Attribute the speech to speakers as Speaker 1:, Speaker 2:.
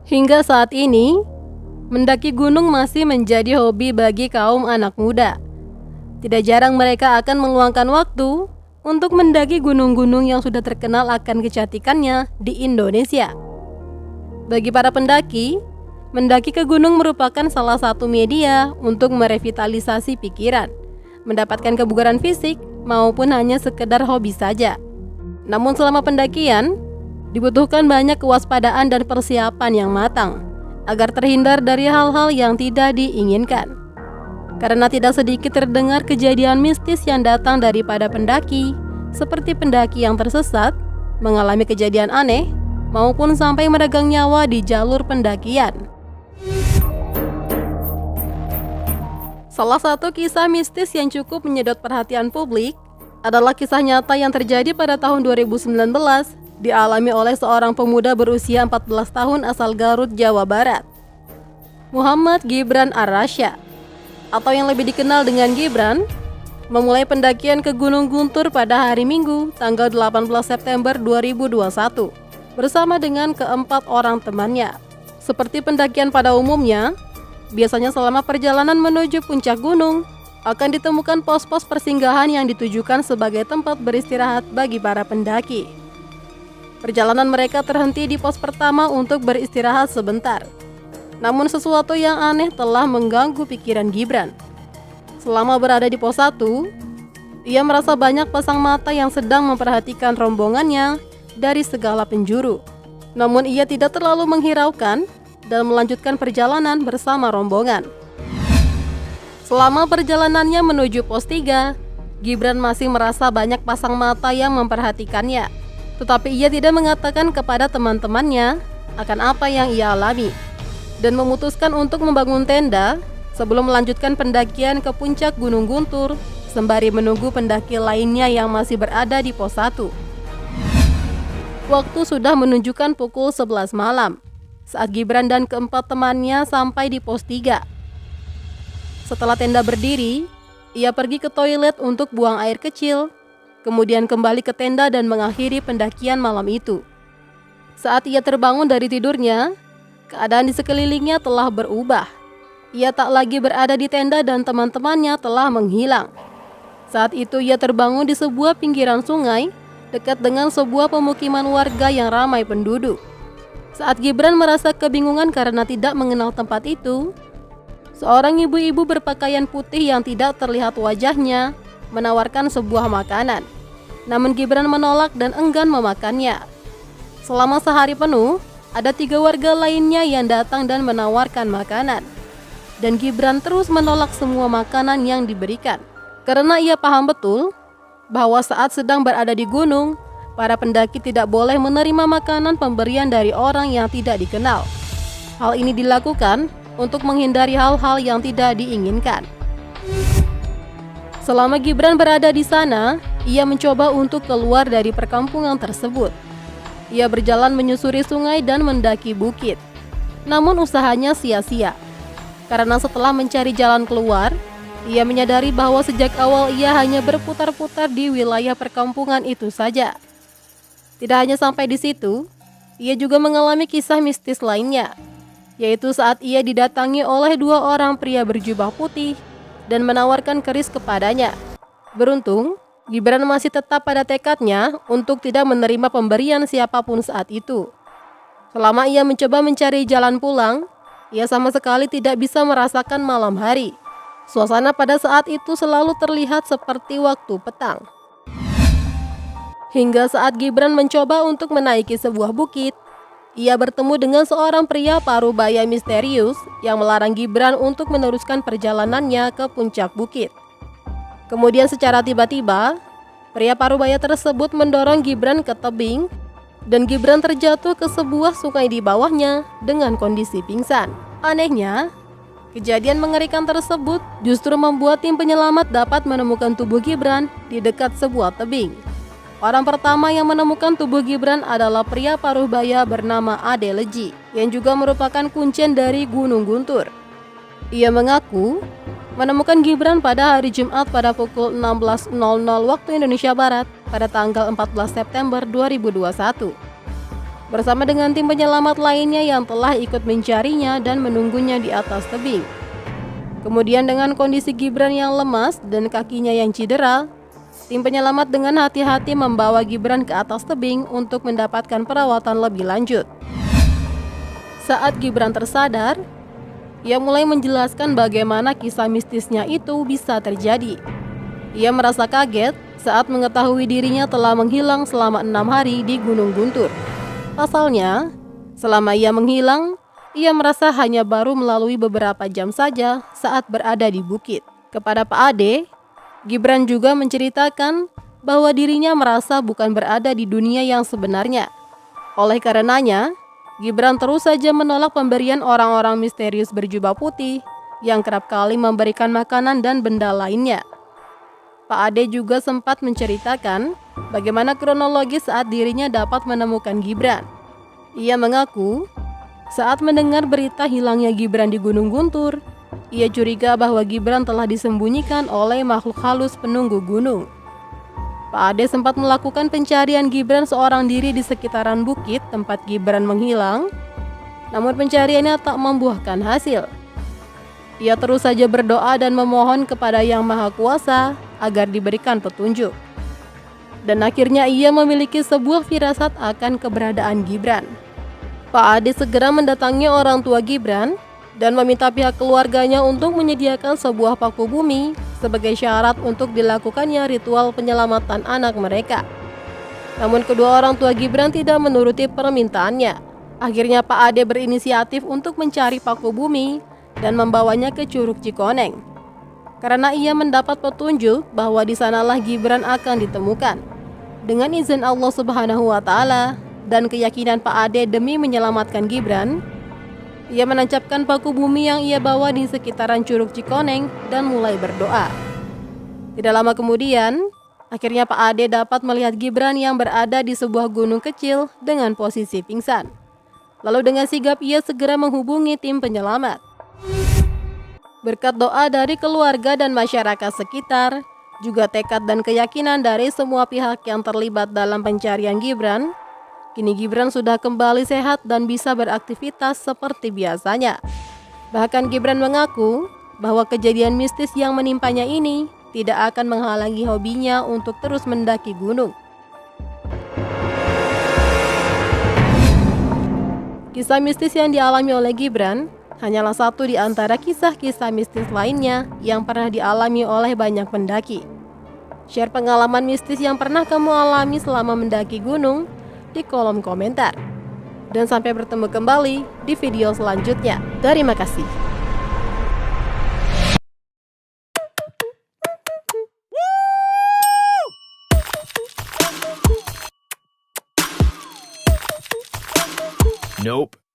Speaker 1: Hingga saat ini, mendaki gunung masih menjadi hobi bagi kaum anak muda. Tidak jarang mereka akan meluangkan waktu untuk mendaki gunung-gunung yang sudah terkenal akan kecantikannya di Indonesia. Bagi para pendaki, mendaki ke gunung merupakan salah satu media untuk merevitalisasi pikiran, mendapatkan kebugaran fisik, maupun hanya sekedar hobi saja. Namun selama pendakian, dibutuhkan banyak kewaspadaan dan persiapan yang matang agar terhindar dari hal-hal yang tidak diinginkan. Karena tidak sedikit terdengar kejadian mistis yang datang daripada pendaki, seperti pendaki yang tersesat, mengalami kejadian aneh, maupun sampai meregang nyawa di jalur pendakian. Salah satu kisah mistis yang cukup menyedot perhatian publik adalah kisah nyata yang terjadi pada tahun 2019, dialami oleh seorang pemuda berusia 14 tahun asal Garut, Jawa Barat. Muhammad Gibran Ar-Rasya, atau yang lebih dikenal dengan Gibran, memulai pendakian ke Gunung Guntur pada hari Minggu, tanggal 18 September 2021, bersama dengan keempat orang temannya. Seperti pendakian pada umumnya, biasanya selama perjalanan menuju puncak gunung, akan ditemukan pos-pos persinggahan yang ditujukan sebagai tempat beristirahat bagi para pendaki. Perjalanan mereka terhenti di pos pertama untuk beristirahat sebentar. Namun sesuatu yang aneh telah mengganggu pikiran Gibran. Selama berada di pos 1, ia merasa banyak pasang mata yang sedang memperhatikan rombongannya dari segala penjuru. Namun ia tidak terlalu menghiraukan dan melanjutkan perjalanan bersama rombongan. Selama perjalanannya menuju pos 3, Gibran masih merasa banyak pasang mata yang memperhatikannya. Tetapi ia tidak mengatakan kepada teman-temannya akan apa yang ia alami, dan memutuskan untuk membangun tenda sebelum melanjutkan pendakian ke puncak Gunung Guntur, sembari menunggu pendaki lainnya yang masih berada di pos 1. Waktu sudah menunjukkan pukul 11 malam saat Gibran dan keempat temannya sampai di pos 3. Setelah tenda berdiri, ia pergi ke toilet untuk buang air kecil, kemudian kembali ke tenda dan mengakhiri pendakian malam itu. Saat ia terbangun dari tidurnya, keadaan di sekelilingnya telah berubah. Ia tak lagi berada di tenda dan teman-temannya telah menghilang. Saat itu ia terbangun di sebuah pinggiran sungai dekat dengan sebuah pemukiman warga yang ramai penduduk. Saat Gibran merasa kebingungan karena tidak mengenal tempat itu, seorang ibu-ibu berpakaian putih yang tidak terlihat wajahnya menawarkan sebuah makanan. Namun Gibran menolak dan enggan memakannya. Selama sehari penuh, ada 3 warga lainnya yang datang dan menawarkan makanan. Dan Gibran terus menolak semua makanan yang diberikan. Karena ia paham betul bahwa saat sedang berada di gunung, para pendaki tidak boleh menerima makanan pemberian dari orang yang tidak dikenal. Hal ini dilakukan untuk menghindari hal-hal yang tidak diinginkan. Selama Gibran berada di sana, ia mencoba untuk keluar dari perkampungan tersebut. Ia berjalan menyusuri sungai dan mendaki bukit. Namun usahanya sia-sia. Karena setelah mencari jalan keluar, ia menyadari bahwa sejak awal ia hanya berputar-putar di wilayah perkampungan itu saja. Tidak hanya sampai di situ, ia juga mengalami kisah mistis lainnya, yaitu saat ia didatangi oleh 2 orang pria berjubah putih dan menawarkan keris kepadanya. Beruntung, Gibran masih tetap pada tekadnya untuk tidak menerima pemberian siapapun saat itu. Selama ia mencoba mencari jalan pulang, ia sama sekali tidak bisa merasakan malam hari. Suasana pada saat itu selalu terlihat seperti waktu petang. Hingga saat Gibran mencoba untuk menaiki sebuah bukit, ia bertemu dengan seorang pria parubaya misterius yang melarang Gibran untuk meneruskan perjalanannya ke puncak bukit. Kemudian secara tiba-tiba, pria parubaya tersebut mendorong Gibran ke tebing dan Gibran terjatuh ke sebuah sungai di bawahnya dengan kondisi pingsan. Anehnya, kejadian mengerikan tersebut justru membuat tim penyelamat dapat menemukan tubuh Gibran di dekat sebuah tebing. Orang pertama yang menemukan tubuh Gibran adalah pria parubaya bernama Ade Leji, yang juga merupakan kuncen dari Gunung Guntur. Ia mengaku menemukan Gibran pada hari Jumat pada pukul 16.00 waktu Indonesia Barat pada tanggal 14 September 2021. bersama dengan tim penyelamat lainnya yang telah ikut mencarinya dan menunggunya di atas tebing. Kemudian dengan kondisi Gibran yang lemas dan kakinya yang cedera, tim penyelamat dengan hati-hati membawa Gibran ke atas tebing untuk mendapatkan perawatan lebih lanjut. Saat Gibran tersadar, ia mulai menjelaskan bagaimana kisah mistisnya itu bisa terjadi. Ia merasa kaget saat mengetahui dirinya telah menghilang selama 6 hari di Gunung Guntur. Pasalnya, selama ia menghilang, ia merasa hanya baru melalui beberapa jam saja saat berada di bukit. Kepada Pak Ade, Gibran juga menceritakan bahwa dirinya merasa bukan berada di dunia yang sebenarnya. Oleh karenanya, Gibran terus saja menolak pemberian orang-orang misterius berjubah putih yang kerap kali memberikan makanan dan benda lainnya. Pak Ade juga sempat menceritakan bagaimana kronologis saat dirinya dapat menemukan Gibran. Ia mengaku saat mendengar berita hilangnya Gibran di Gunung Guntur, ia curiga bahwa Gibran telah disembunyikan oleh makhluk halus penunggu gunung. Pak Ade sempat melakukan pencarian Gibran seorang diri di sekitaran bukit tempat Gibran menghilang, namun pencariannya tak membuahkan hasil. Ia terus saja berdoa dan memohon kepada Yang Maha Kuasa agar diberikan petunjuk. Dan akhirnya ia memiliki sebuah firasat akan keberadaan Gibran. Pak Ade segera mendatangi orang tua Gibran dan meminta pihak keluarganya untuk menyediakan sebuah paku bumi sebagai syarat untuk dilakukannya ritual penyelamatan anak mereka. Namun kedua orang tua Gibran tidak menuruti permintaannya. Akhirnya Pak Ade berinisiatif untuk mencari paku bumi dan membawanya ke Curug Cikoneng. Karena ia mendapat petunjuk bahwa di sanalah Gibran akan ditemukan. Dengan izin Allah Subhanahu wa Ta'ala dan keyakinan Pak Ade demi menyelamatkan Gibran, ia menancapkan paku bumi yang ia bawa di sekitaran Curug Cikoneng dan mulai berdoa. Tidak lama kemudian, akhirnya Pak Ade dapat melihat Gibran yang berada di sebuah gunung kecil dengan posisi pingsan. Lalu dengan sigap ia segera menghubungi tim penyelamat. Berkat doa dari keluarga dan masyarakat sekitar, juga tekad dan keyakinan dari semua pihak yang terlibat dalam pencarian Gibran, kini Gibran sudah kembali sehat dan bisa beraktivitas seperti biasanya. Bahkan Gibran mengaku bahwa kejadian mistis yang menimpanya ini tidak akan menghalangi hobinya untuk terus mendaki gunung. Kisah mistis yang dialami oleh Gibran hanyalah satu di antara kisah-kisah mistis lainnya yang pernah dialami oleh banyak pendaki. Share pengalaman mistis yang pernah kamu alami selama mendaki gunung di kolom komentar. Dan sampai bertemu kembali di video selanjutnya. Terima kasih.
Speaker 2: Nope.